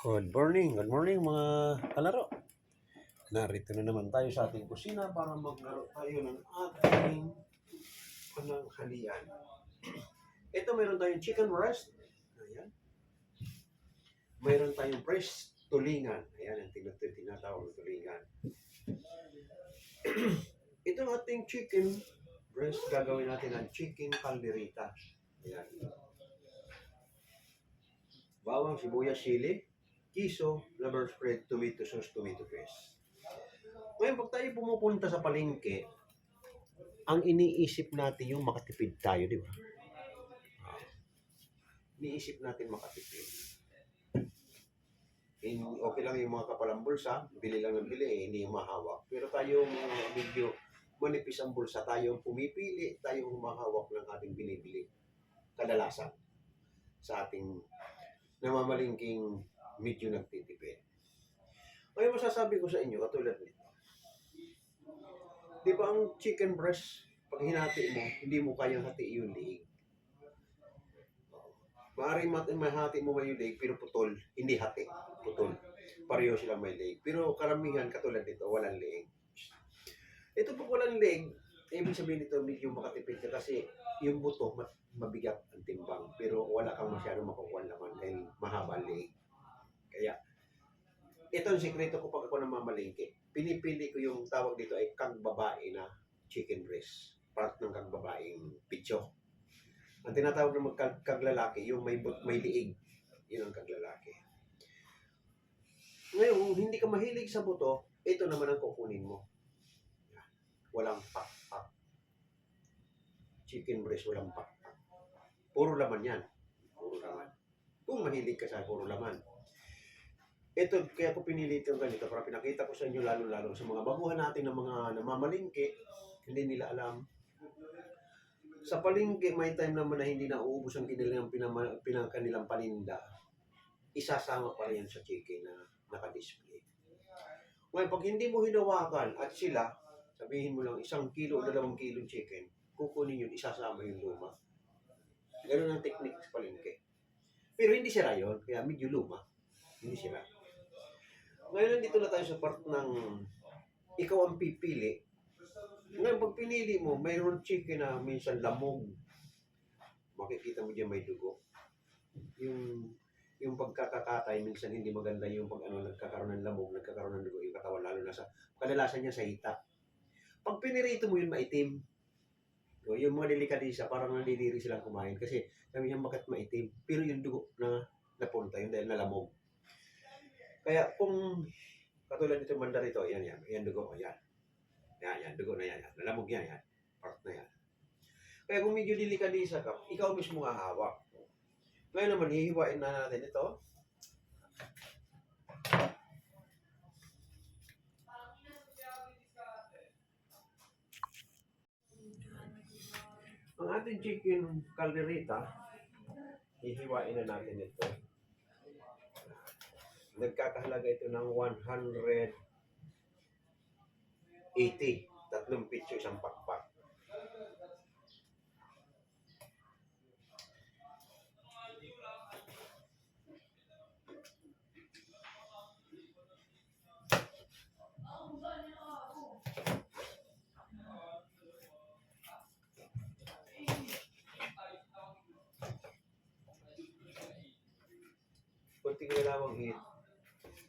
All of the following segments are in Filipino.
Good morning mga kalaro. Narito na naman tayo sa ating kusina para maglaro tayo ng ating pananghalian. Ito, mayroon tayong chicken breast. Ayan. Mayroon tayong breast tulingan. Ayan, ang tinatawag na tulingan. Ito ang ating chicken breast. Gagawin natin ang chicken calderita. Ayan. Bawang, sibuyas, sili, kiso, liver spread, tomato sauce, tomato paste. Ngayon, pag tayo pumupunta sa palengke, ang iniisip natin yung makatipid tayo, di ba? Iniisip natin makatipid. Okay lang yung mga kapalang bulsa, bili lang ng bili, hindi yung mahawak. Pero tayo medyo manipis ang bulsa, tayo pumipili, tayo humahawak ng ating binibili. Kadalasan sa ating namamalingking medyo nagtitipid. Ngayon masasabi ko sa inyo, katulad nito. Di ba ang chicken breast, pag hinati mo, hindi mo kayang hati yung liig. Maaaring mahati mo may liig, pero putol, hindi hati, putol. Pareho silang may liig. Pero karamihan, katulad nito, walang liig. Ito pag walang liig, ibig sabihin nito, medyo makatipid ka kasi yung buto, mabigat ang timbang. Pero wala kang masyadong makukuha naman dahil mahaba ang liig. Kaya, ito ang sikreto ko pag ako namamalingki. Pinipili ko yung tawag dito ay kagbabae na chicken breast. Part ng kagbabaeng pitso. Ang tinatawag ng kaglalaki, yung may liig. Yun ang kaglalaki. Ngayon, kung hindi ka mahilig sa buto, ito naman ang kukunin mo. Walang pak-pak. Chicken breast, walang pak-pak. Puro laman yan. Puro laman. Kung mahilig ka sa puro laman. Ito, kaya ko pinili itong ganito para pinakita ko sa inyo lalo-lalo sa mga baguhan natin ng mga namamalingki, hindi nila alam. Sa palingki, may time naman na hindi nauubos ang kanilang kanilang paninda. Isasama pa rin yan sa chicken na naka-display. Ngayon, pag hindi mo hinawakan at sila, sabihin mo lang 1 kilo o 2 kilo chicken, kukunin yun, isasama yung luma. Ganun ang technique sa palingki. Pero hindi sila yun, kaya medyo luma. Hindi sila. Ngayon, nandito na tayo sa part ng ikaw ang pipili. Ngayon, pag pinili mo, mayroon chicken na minsan lamog. Makikita mo dyan may dugo. Yung pagkakakatay, minsan hindi maganda yung pag nagkakaroon ng lamog, nagkakaroon ng dugo yung katawan, lalo na sa kadalasan niya sa hita. Pag pinirito mo yun, maitim. Yung mga delikadisa, parang nandidiri silang kumain kasi sabi niya bakit maitim. Pero yung dugo na napunta, yun dahil nalamog. Kaya kung katulad nito banda rito, yan dugo, yan. Yan, dugo na yan. Nalamog yan. Part na yan. Kaya kung medyo delikadisa ka, ikaw mismo hahawak. Ngayon naman, hihiwain na natin ito. Ang ating chicken calderita, hihiwain na natin ito. Nagkakahalaga ito ng 180. 3 pitso, isang pakpak. Kunting nilawang hit.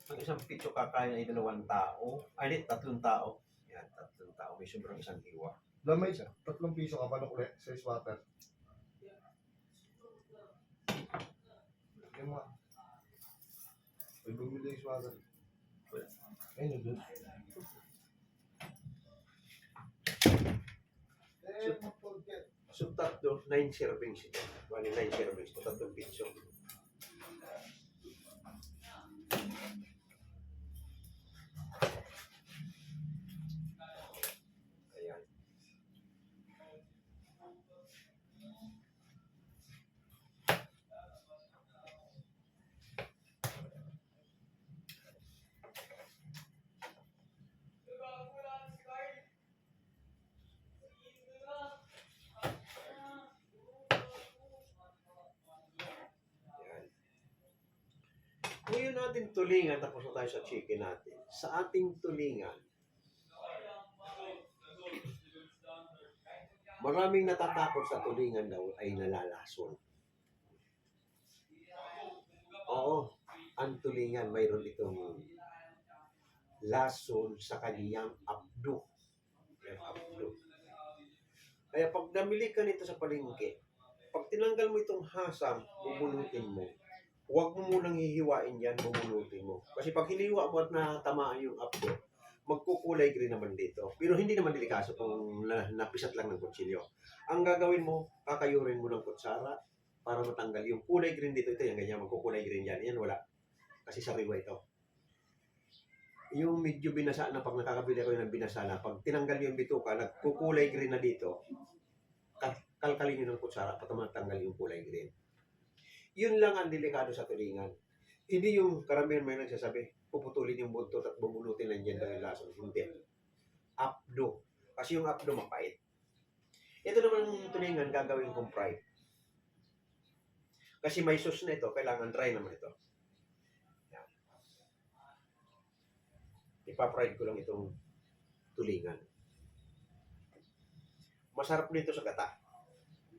Ang isang pitso kakain ay 2 tao. Ay, 3 tao. Yan, 3 tao. May sobrang isang hiwa. Lamay, 3 piso ka pa nung ulit sa water. Yung mga, may bumili yung water. Ayun, doon. So, 9 servings ito. 9 servings ito, 3 pitso. ngayon natin tulingan, tapos na tayo sa chicken natin. Sa ating tulingan, maraming natatakot sa tulingan daw ay nalalason. Oo, ang tulingan mayroon itong lason sa kaniyang abdo. Yung abdo. Kaya pag namili ka nito sa palengke, pag tinanggal mo itong hasang, bubulutin mo. Huwag mo munang hihiwain yan, bubulutin mo. Kasi pag hiniwa mo at natamaan yung abdo, magkukulay green naman dito. Pero hindi naman delikaso kung napisat lang ng kutsilyo. Ang gagawin mo, kakayurin mo ng kutsara para matanggal yung kulay green dito. Ito yung ganyan, magkukulay green yan. Yan wala. Kasi sariwa ito. Yung medyo binasa na, pag nakakabili ako ng binasa na, pag tinanggal yung bituka, nagkukulay green na dito, kalkalin nyo ng kutsara para matanggal yung kulay green. Yun lang ang delikado sa tulingan. Hindi yung karamihan may nagsasabi, puputulin yung buntot at bubulutin lang dyan daw yung lason. Hindi. Abdo. Kasi yung abdo mapait. Ito naman yung tulingan, gagawin kong fried. Kasi may sauce na ito, kailangan dry naman ito. Yan. Ipa-fried ko lang itong tulingan. Masarap nito sa gata.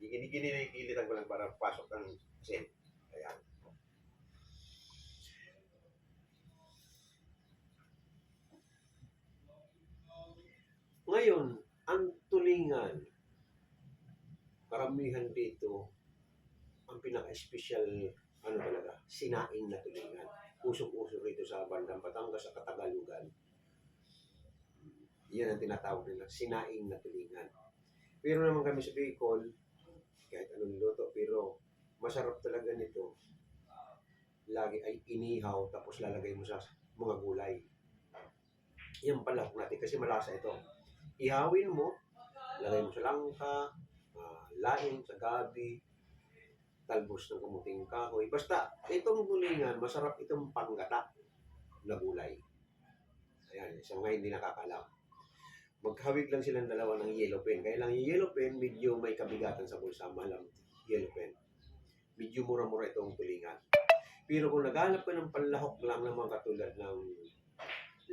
Ginigilit ko lang para pasok ng asin. Ayan. Ngayon, ang tulingan, karamihan dito, ang pinaka-espesyal, talaga, sinaing na tulingan. Usok-usok rito sa bandang Batangas, sa Katagalugan. Yan ang tinatawag nila, sinaing na tulingan. Pero naman kami sa Bicol, kahit anong luto, pero masarap talaga nito. Lagi ay inihaw, tapos lalagay mo sa mga gulay. Yan pala natin, kasi malasa ito. Ihawin mo, lagay mo sa langka, laing, sa gabi, talbos ng kamuting kahoy. Basta, itong tulingan, masarap itong panggata na gulay. Ayan, isang nga hindi nakakalam. Maghawig lang silang dalawa ng yellow pen. Kaya lang yung yellow pen, medyo may kabigatan sa bulsa. Malam, yellow pen. Medyo mura-mura itong tulingan. Pero kung naghanap ka ng panlahok lang ng mga katulad ng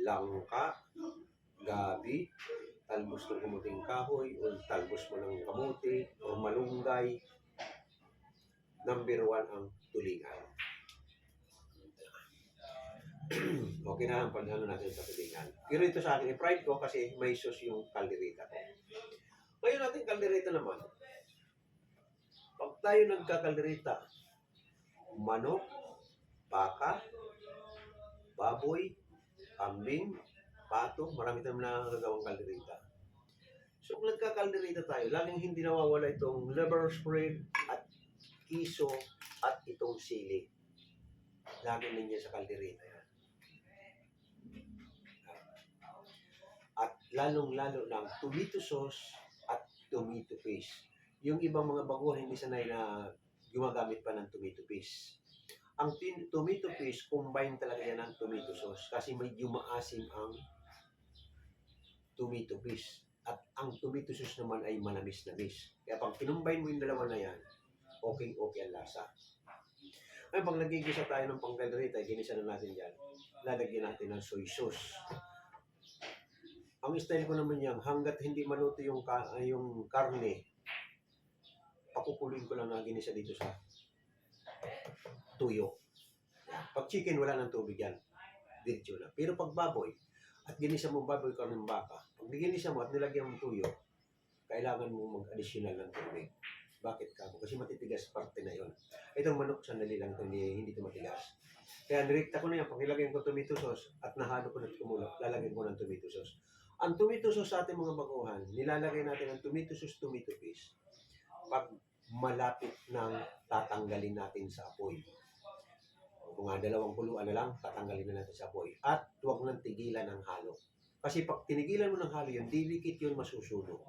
langka, gabi, talbos ng kamuting kahoy, o talbos mo ng kamuti, o malunggay, number 1 ang tulingan. Okay na ang panalo natin sa tulingan. Pero ito sa akin, i-fried ko kasi may sauce yung kaldereta ko. Ngayon natin kaldereta naman. Pag tayo nagkakaldereta, manok, baka, baboy, kambing, pato, marami tayong nagagawang kaldereta. So kung nagkakaldereta tayo, laging hindi nawawala itong liver spread at kiso at itong sili. Lagi nandiyan sa kaldereta yan. At lalong-lalo ng tomato sauce at tomato paste. Yung ibang mga baguhan hindi sanay na gumagamit pa ng tomato paste. Ang tomato paste, combine talaga yan ng tomato sauce kasi medyo maasim ang tomato paste. At ang tomato sauce naman ay manamis-namis. Kaya pag kinumbine mo yung dalawa na yan, okay ang lasa. Ay, pag nagigisa tayo ng pangkaldereta, ginisa na natin yan. Lalagyan natin ng soy sauce. Ang style ko naman yan, hanggat hindi maluto yung karne, pakukuloyin ko lang na ginisa dito sa tuyo. Pag chicken, wala ng tubig yan. Diretso na. Pero pag baboy, at ginisa mo baboy ka ng baka, pag ginisa mo at nilagyan mo tuyo, kailangan mo mag-additional ng tubig. Bakit ka? Kasi matitigas parte na yon. Itong manok, sandali lang ito, hindi ito matigas. Kaya direkta ko na yan, pag nilagyan ko tomato sauce at nahalo ko na kumulot, lalagyan ko ng tomato sauce. Ang tomato sauce sa ating mga baguhan, nilalagay natin ang tomato sauce, tomato paste. Pag malapit nang tatanggalin natin sa apoy. Kung nga 2 kuluan na lang, tatanggalin na natin sa apoy. At huwag nang tigilan ng halo. Kasi pag tinigilan mo ng halo yun, didikit yun, masusunog.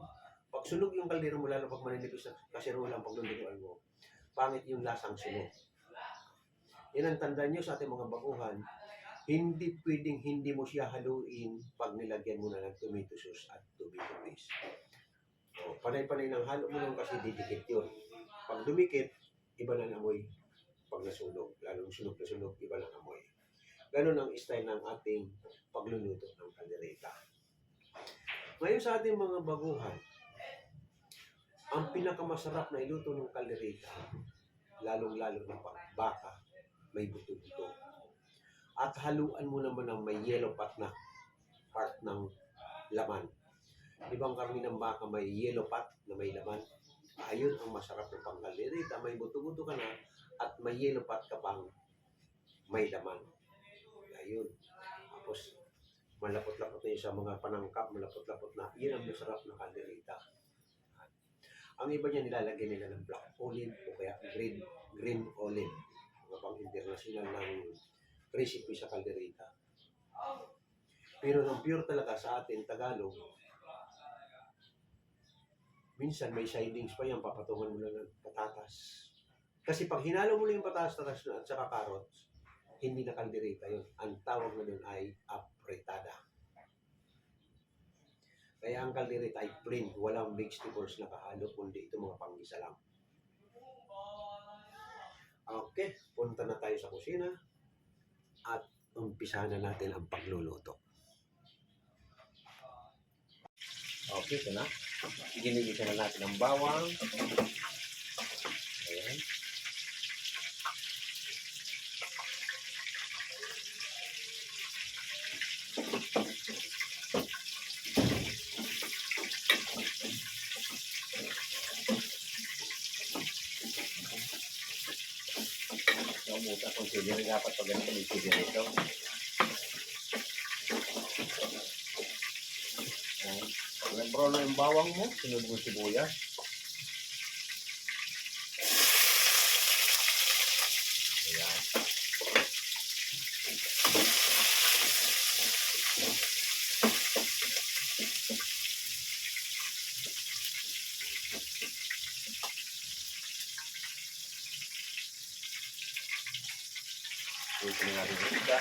Pag sunog yung kaldero mo, lalo pag maninipis sa kasirola ang paglulutuan mo, pangit yung lasang sunog. Yan ang tandaan nyo sa ating mga baguhan, hindi pwedeng hindi mo siya haluin pag nilagyan mo na ng tomato sauce at tomato paste. O, panay-panay ng halo mo lang kasi didikit yun. Pag dumikit, iba na ang amoy pag nasunog. Lalong sunog na sunog, iba na ang amoy. Ganun ang style ng ating pagluluto ng kaldereta. Ngayon sa ating mga baguhan, ang pinakamasarap na iluto ng kaldereta, lalong-lalo na pag baka, may buto-buto. At haluan mo naman ng may yellow pot na part ng laman. Ibang karni ng baka may yellow pot na may laman. Ayun ang masarap ng pangkaldereta. May buto-buto ka na at may yellow pot ka pang may laman. Ayun. Tapos malapot-lapot na yun sa mga panangkap, malapot-lapot na. Yun ang masarap na kaldereta. Ang iba niya nilalagyan nila ng black olive o kaya green olive. Mga pang international ng recipe sa kaldereta. Pero nang pure talaga sa atin, Tagalog, minsan may sidings pa yan, papatungan mo lang ng patatas. Kasi pag hinalo mo lang yung patatas at saka carrots, hindi na kaldereta yun. Ang tawag na yun ay apretada. Kaya ang kaldereta ay plain, walang vegetables na kahalo, kundi ito mga panggisa lang. Okay, punta na tayo sa kusina at umpisahan na natin ang pagluluto. Okay, ito na. Ginigisa na natin ang bawang. Ayan. Namuta kung sili dapat pag ganito may sili rito. Ayan. Pag nag-brown na yung bawang mo, sunod mo sibuyas. Ayan. Ito na natin yung isda.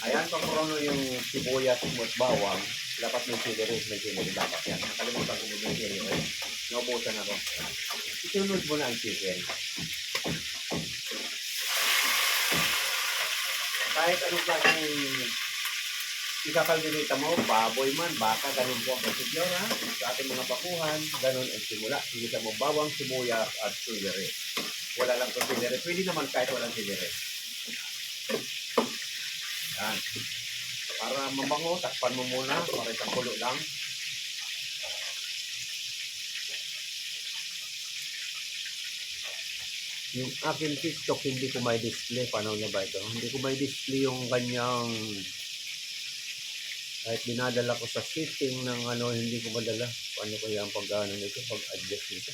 Ayan, pag purono yung sibuyas at bawang, dapat may sili rin, dapat yan. Nakalimutan ko yung sili rin. Naubusan ako. Isunod mo na ang chicken. Kahit anong klaseng ikakaldereta mo, baboy man, baka, ganun po ang prosedure, ha? Sa ating mga bakuhan, ganun ang simula. Igisa mo bawang, sibuyas at sili. Wala lang ito sili. Pwede naman kahit walang sili. Yan. Para mabango, takpan mo muna para isang kulo lang. Yung aking TikTok, hindi ko may display. Paano na ba ito? Hindi ko may display yung kanyang kahit dinadala ko sa setting ng ano, hindi ko madala. Paano kaya ang pag-ano nito, pag-adjust nito?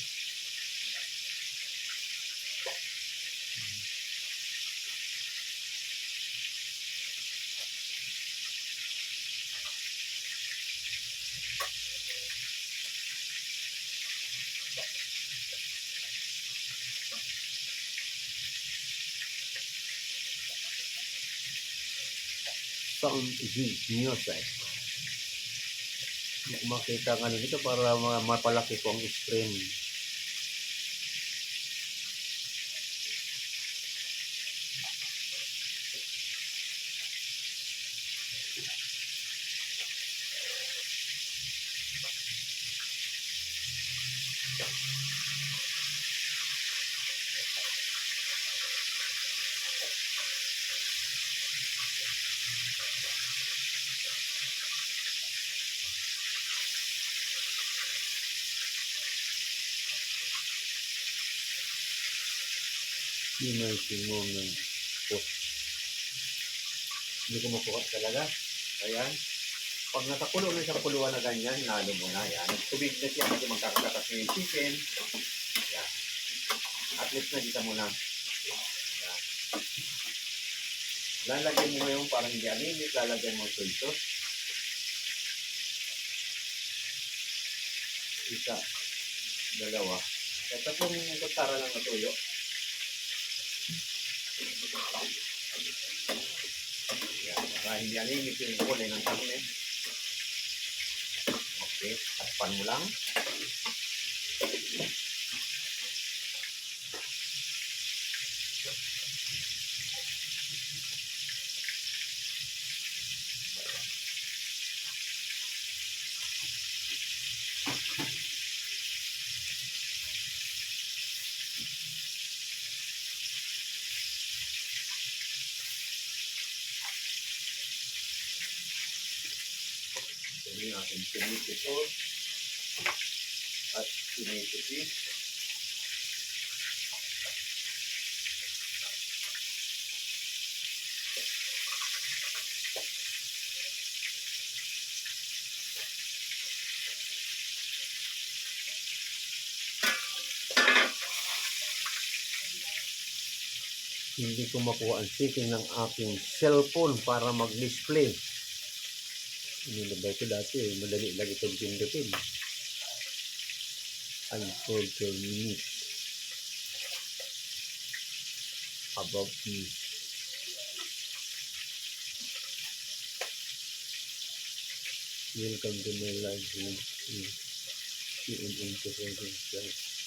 Sound music. Makita ng ano dito para mapalaki ko ang screen. Imagine mo ng hindi ko makuha talaga. Ayan. Pag nakakulo na siyang kuluan na ganyan, hinalo mo na. Yan. Tubig na siya kasi magkakalakas na yung chicken. Yan. At at least nakita mo na. Yan. Lalagyan mo ngayon parang hindi anemic, lalagyan mo soy sauce. Isa, dalawa. At tatlong kutsara lang na tuyo. Yan, para hindi anemic yung kulay ng karne. Okay, takpan mo lang. Sabihin natin tomato sauce at tomato paste. Hindi ko makuha ang setting ng aking cellphone para mag-display. Inilagay ko dati madali lang itong pindutin. Unfortunate. About me. Welcome to my life. See you in 2012.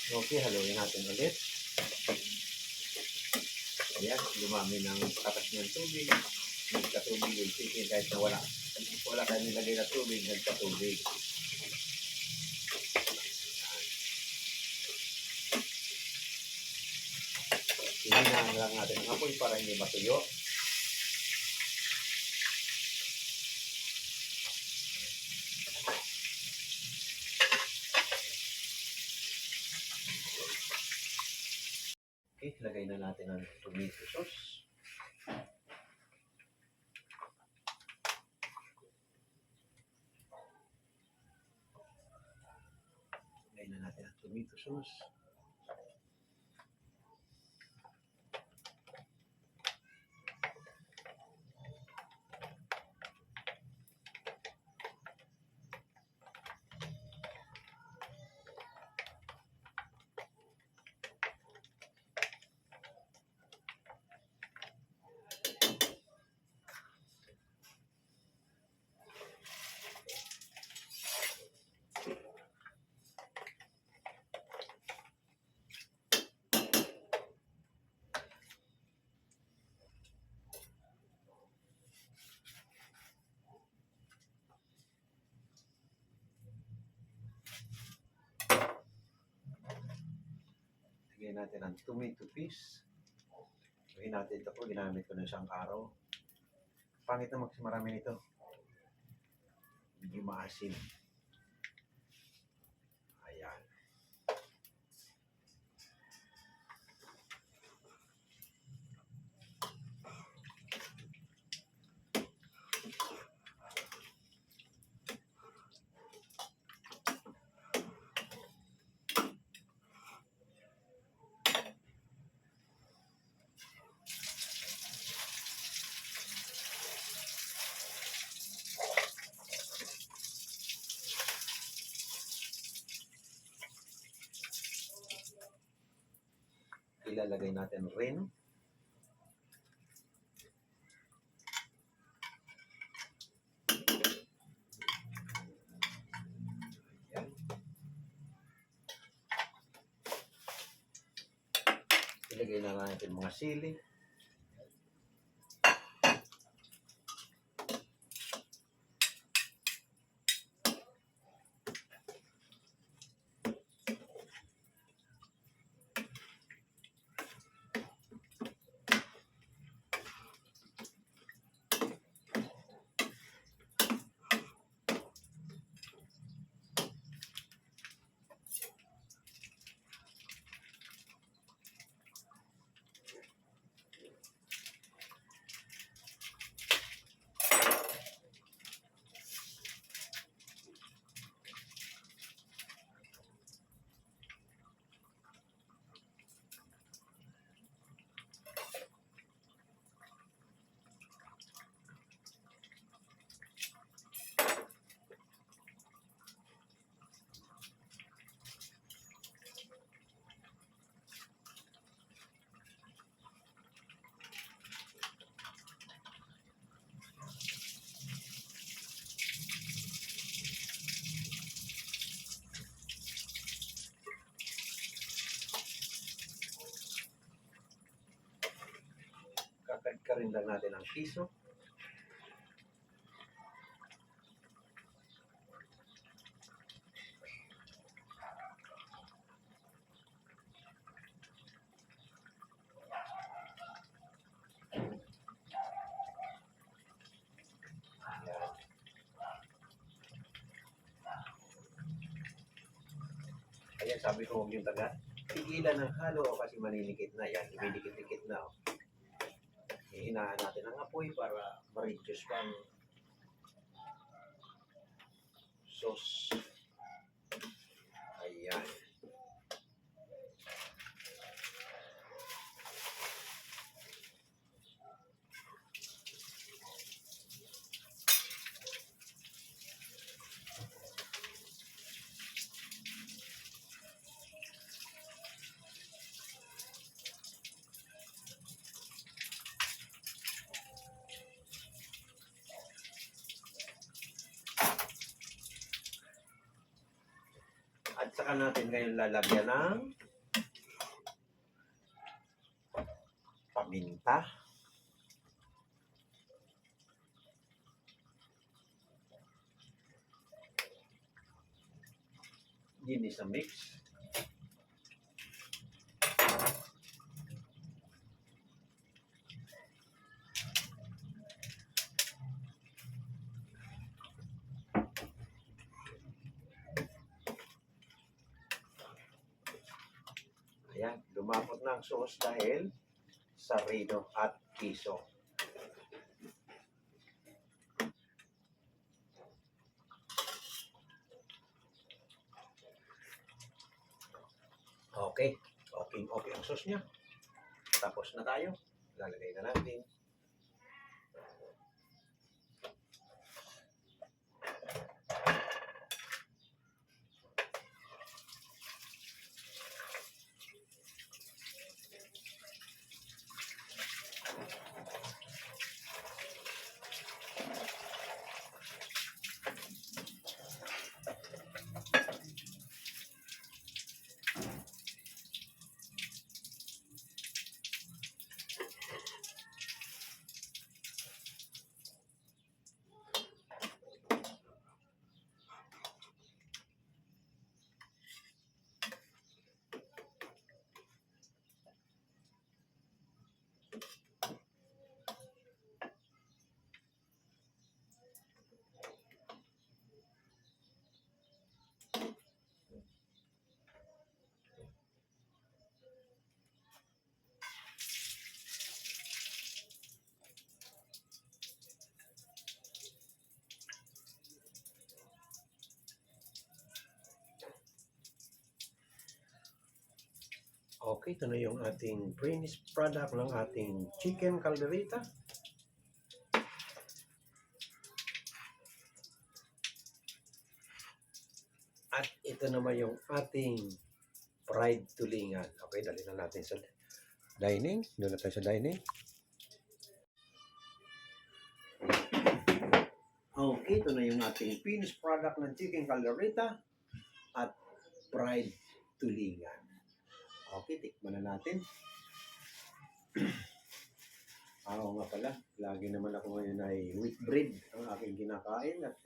Okay, haluin natin ulit. Ayan, lumami ng tatas ng tubig. Nagkatubig yung chicken kahit na wala tayo nilagay na tubig, nagkatubig. Hinahan lang natin ang apoy para hindi matuyo. Okay, lagay na natin ang tomato sauce. Lagay na natin ang tomato sauce. Lagyan natin ang tomato paste. Lagyan natin ito po, ginamit ko na isang araw. Pangit na marami nito. Medyo maasim. Ayan. Ilalagay natin rin. Ilagay na natin mga sili. Kakadkarin lang natin ang piso. Ayan. Ayan, sabi ko huwag yung taga. Tigilan ng halo kasi maninikit na. Yan, dumidikit-dikit na. Oh. Hihinaan natin ang apoy para ma-reduce pa ang sauce. Ayan. At saka natin ngayon lalagyan ng paminta. Ginis sa mix. Ayan, lumapot na ang sauce dahil sa rino at piso. Okay. Okay ang sauce niya. Tapos na tayo. Lalagay na natin. Okay, ito na yung ating finished product ng ating chicken caldereta. At ito naman yung ating fried tulingan. Okay, dali na natin sa dining. Doon na tayo sa dining. Okay, ito na yung ating finished product ng chicken caldereta at fried tulingan. Okay, tikman na natin. Oo nga pala, lagi naman ako ngayon ay wheat bread ang aking kinakain at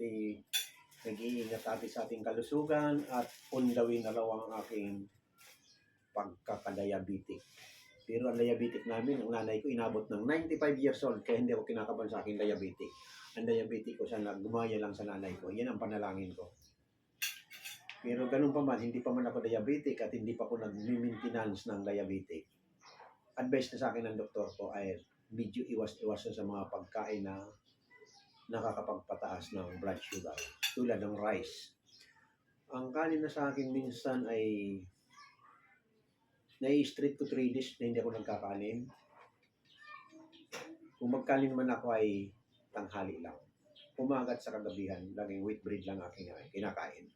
nag-iingat natin sa ating kalusugan at undawin na raw ang aking pagkakadiabetic. Pero ang diabetic namin, ang nanay ko inabot ng 95 years old kaya hindi ako kinakabahan sa aking diabetic. Ang diabetic ko sana gumaya lang sa nanay ko. Yan ang panalangin ko. Pero ganun pa man, hindi pa man ako diabetic at hindi pa ako nag-maintenance ng diabetic. Advice na sa akin ng doktor ko ay medyo iwas-iwasan sa mga pagkain na nakakapagpataas ng blood sugar. Tulad ng rice. Ang kanin na sa akin minsan ay nai-street ko 3 days na hindi ako nagkakanin. Kung magkanin man ako ay tanghali lang. Umaga at sa kagabihan, laging wheat bread lang aking kinakain.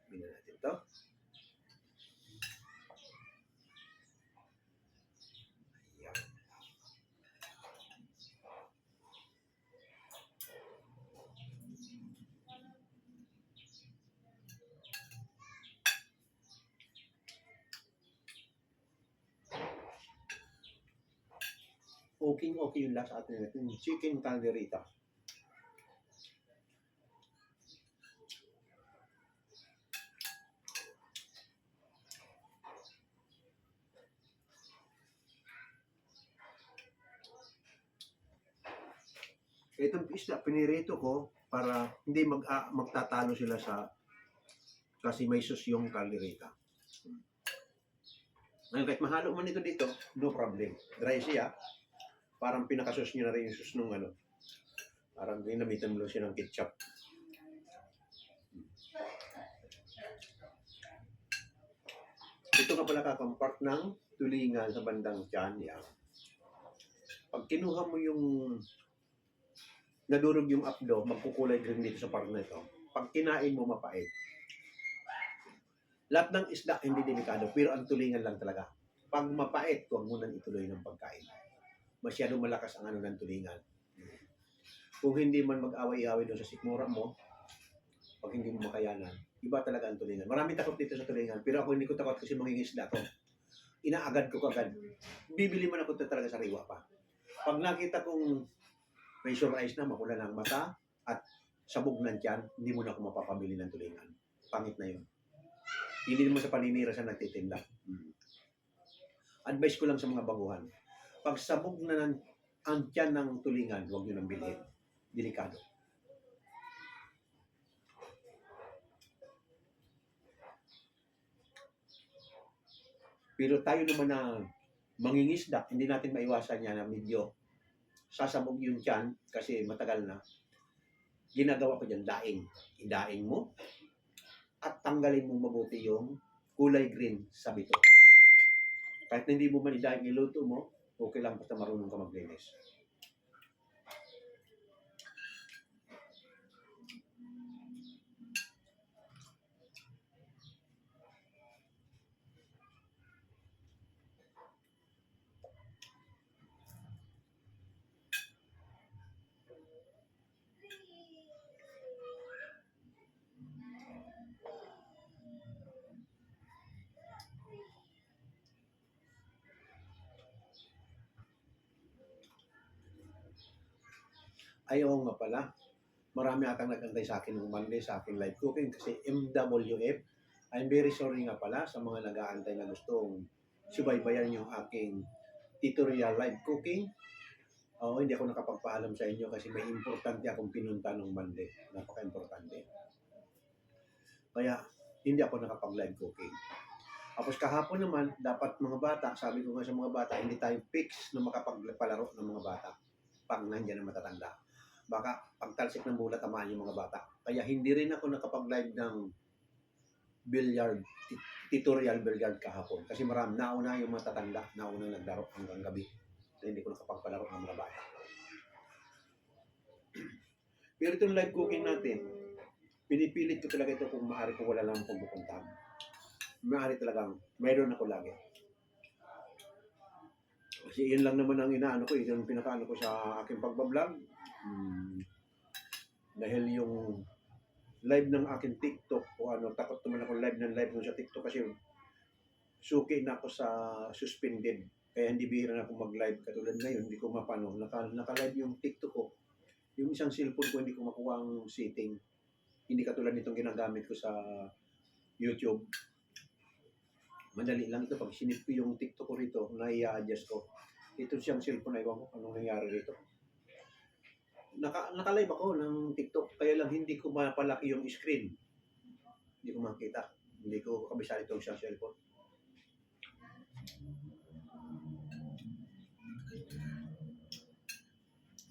Tingnan natin ito. Ayan. Okay yung lasa atin natin. Chicken calderita. Itong isda, pinirito ko para hindi magtatalo sila kasi may sus yung calderita. Ngayon, kahit mahalo man ito dito, no problem. Dry siya. Parang pinakasus niya na rin yung sus nung parang ginamitan mo lang siya ng ketchup. Ito nga pala kakampart ng tulingan sa bandang tiyan. Yan. Pag kinuha mo yung nadurog yung apdo, magkukulay green dito sa part na ito. Pag kinain mo, mapait. Lahat ng isda hindi delikado, pero ang tulingan lang talaga. Pag mapait, huwag mo nang ituloy ng pagkain. Masyadong malakas ang ng tulingan. Kung hindi man mag-away-away doon sa sikmura mo, pag hindi mo makayanan, iba talaga ang tulingan. Marami takot dito sa tulingan, pero ako hindi ko takot kasi mangingisda ko. Inaagad ko kagad. Bibili man ako talaga sa riwa pa. Pag nakita kong may sore eyes na, makula ng mata, at sabog ng tiyan, hindi mo na ako mapapabili ng tulingan. Pangit na yun. Hindi naman sa paninira sa nagtitinda. Advice ko lang sa mga baguhan. Pag sabog na ang tiyan ng tulingan, huwag nyo nang bilhin. Delikado. Pero tayo naman na mangingisda, hindi natin maiwasan yan na medyo sasabog yung tiyan kasi matagal na. Ginagawa ko dyan, daing. Idaing mo at tanggalin mo mabuti yung kulay green sa bito. Kahit na hindi mo man idaing iluto mo, okay lang basta marunong ka maglinis. Ayaw nga pala. Marami atang nag-antay sa akin ng Monday sa aking live cooking kasi MWF. I'm very sorry nga pala sa mga nag-aantay na gustong subaybayan yung aking tutorial live cooking. Oo, hindi ako nakapagpaalam sa inyo kasi may importante akong pinunta ng Monday. Napaka-importante. Kaya, hindi ako nakapag-live cooking. Tapos kahapon naman, dapat mga bata, sabi ko nga sa mga bata, hindi tayo fix na makapagpalaro ng mga bata pag nandiyan na matatanda. Baka pagtalsik ng bulat tamaan yung mga bata. Kaya hindi rin ako nakapag-live ng billiard, tutorial billiard kahapon. Kasi marami, nauna yung matatanda, nauna naglaro hanggang gabi. Kaya hindi ko nakapagpalaro ng mga bata. Pero itong live cooking natin, pinipilit ko talaga ito kung maaari ko wala lang akong pupuntahan. Maaari talagang, mayroon ako lagi. Kasi yun lang naman ang inaano ko, yun ang pinakaano ko sa aking pagbablog. Dahil yung live ng aking TikTok o takot naman ako live sa TikTok kasi suki na ako sa suspended Kaya hindi bihira na akong mag-live katulad ngayon, hindi ko mapano. Naka-live yung TikTok ko. Yung isang cellphone ko, hindi ko makuha ang setting. Hindi katulad nitong ginagamit ko sa YouTube. Madali lang ito. Pag sinip ko yung TikTok ko rito, na-i-adjust ko. Ito siyang cellphone na iwan ko anong nangyari rito. Naka-live ako ng TikTok, kaya lang hindi ko mapalaki yung screen. Hindi ko makita. Hindi ko kabisado itong siyang cellphone.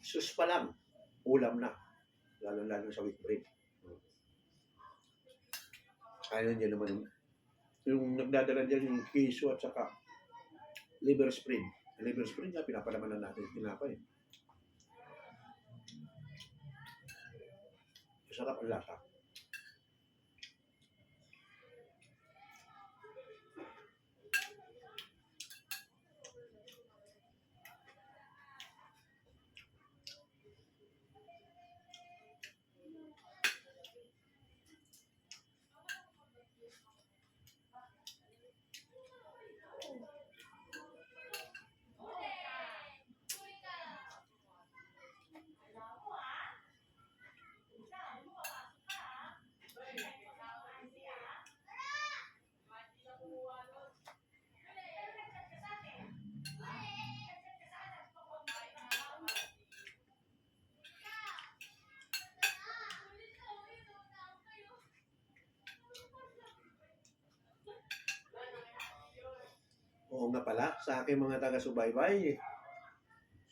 Sus pa lang, ulam na. Lalo-lalo sa wheat bread. Ayun dyan naman yung nagdadala dyan yung kiso at saka liver spread. Liver spread na pinapalamanan natin yung tinapay. Masarap ang lasa. Oo nga pala, sa aking mga taga-subaybay,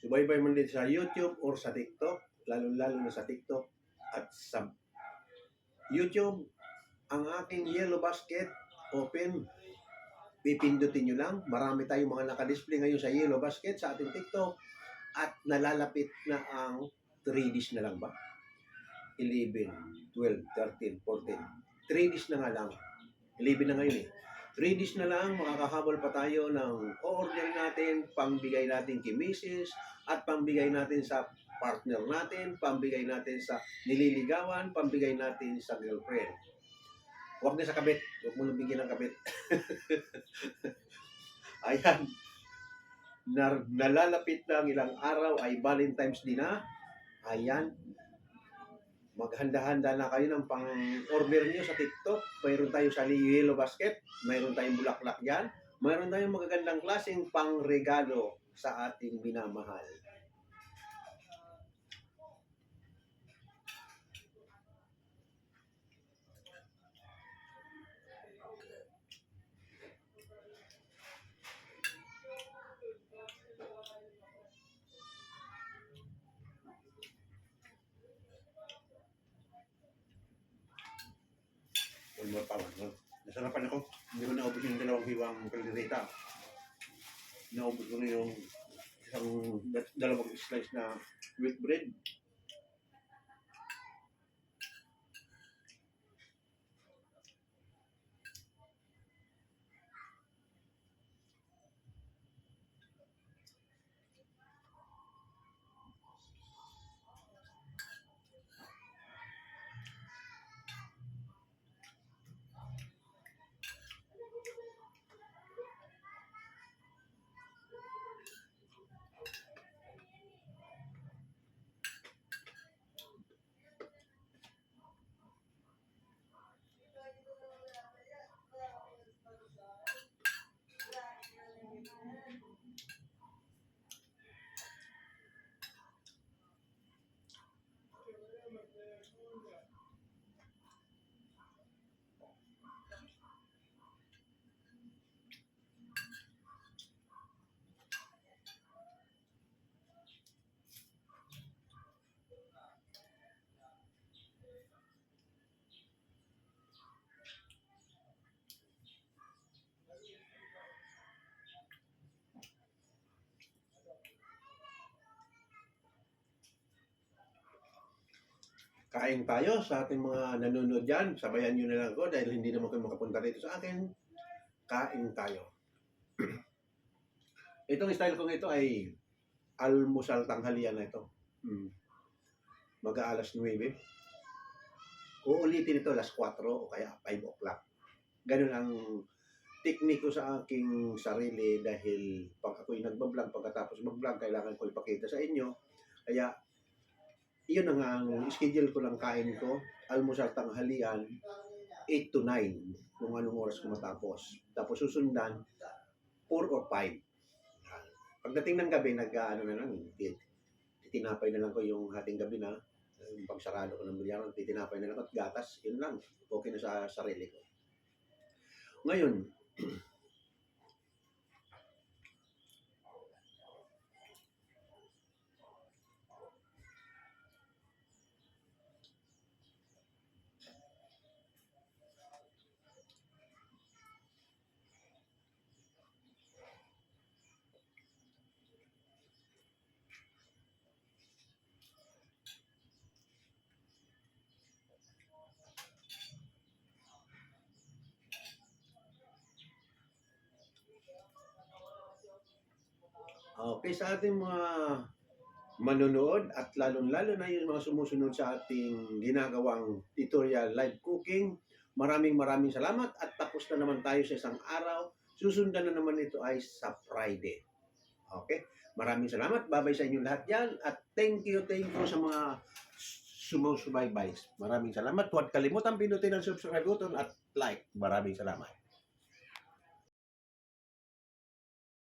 subaybay man din sa YouTube or sa TikTok, lalo-lalo na sa TikTok at sa YouTube, ang aking yellow basket open. Pipindutin nyo lang. Marami tayong mga nakadisplay ngayon sa yellow basket sa ating TikTok at nalalapit na ang 3 days na lang ba? 11, 12, 13, 14. 3 days na nga lang. 11 na ngayon eh. 3 days na lang, makakahabol pa tayo ng order natin, pangbigay natin kay Mrs. at pangbigay natin sa partner natin, pambigay natin sa nililigawan, pambigay natin sa girlfriend. Huwag na sa kabit. Huwag mo nang bigyan ng kabit. Ayan. Nalalapit na ang ilang araw ay Valentine's Day na. Ayan. Maghanda-handa na kayo ng pang-order niyo sa TikTok. Mayroon tayo sa yellow basket. Mayroon tayong bulaklak yan. Mayroon tayong magagandang klaseng pang-regalo sa ating minamahal. One more power. Nasarapan ako. Hindi ko naubos yung 2 hiwang kaldereta. Naubos ko na yung isang 2 slice na wheat bread. Kain tayo sa ating mga nanonood dyan. Sabayan nyo na lang ko dahil hindi naman kayo makapunta dito sa akin. Kain tayo. Itong style kong ito ay almusal tanghalian na ito. Mag-aalas 9. Uulitin ito alas 4 o kaya 5 o'clock. Ganun ang tekniko sa aking sarili dahil pag ako'y nagbablog, pagkatapos mag-vlog, kailangan ko ipakita sa inyo. Kaya, iyon na nga ang schedule ko ng kain ko. Almusal tanghalian, 8 to 9, kung anong oras ko matapos. Tapos susundan, 4 or 5. Pagdating ng gabi, nag-ano na lang, titinapay na lang ko yung hating gabi na, yung pagsarado ko ng bilyaran, titinapay na lang ko at gatas, yun lang. Okay na sa sarili ko. Ngayon, okay, sa ating mga manonood at lalong-lalo na yung mga sumusunod sa ating ginagawang tutorial live cooking, maraming salamat at tapos na naman tayo sa isang araw. Susundan na naman ito ay sa Friday. Okay? Maraming salamat. Bye-bye sa inyo lahat yan. At thank you sa mga sumusubaybay. Maraming salamat. Huwag kalimutan pindutin ang subscribe button at like. Maraming salamat.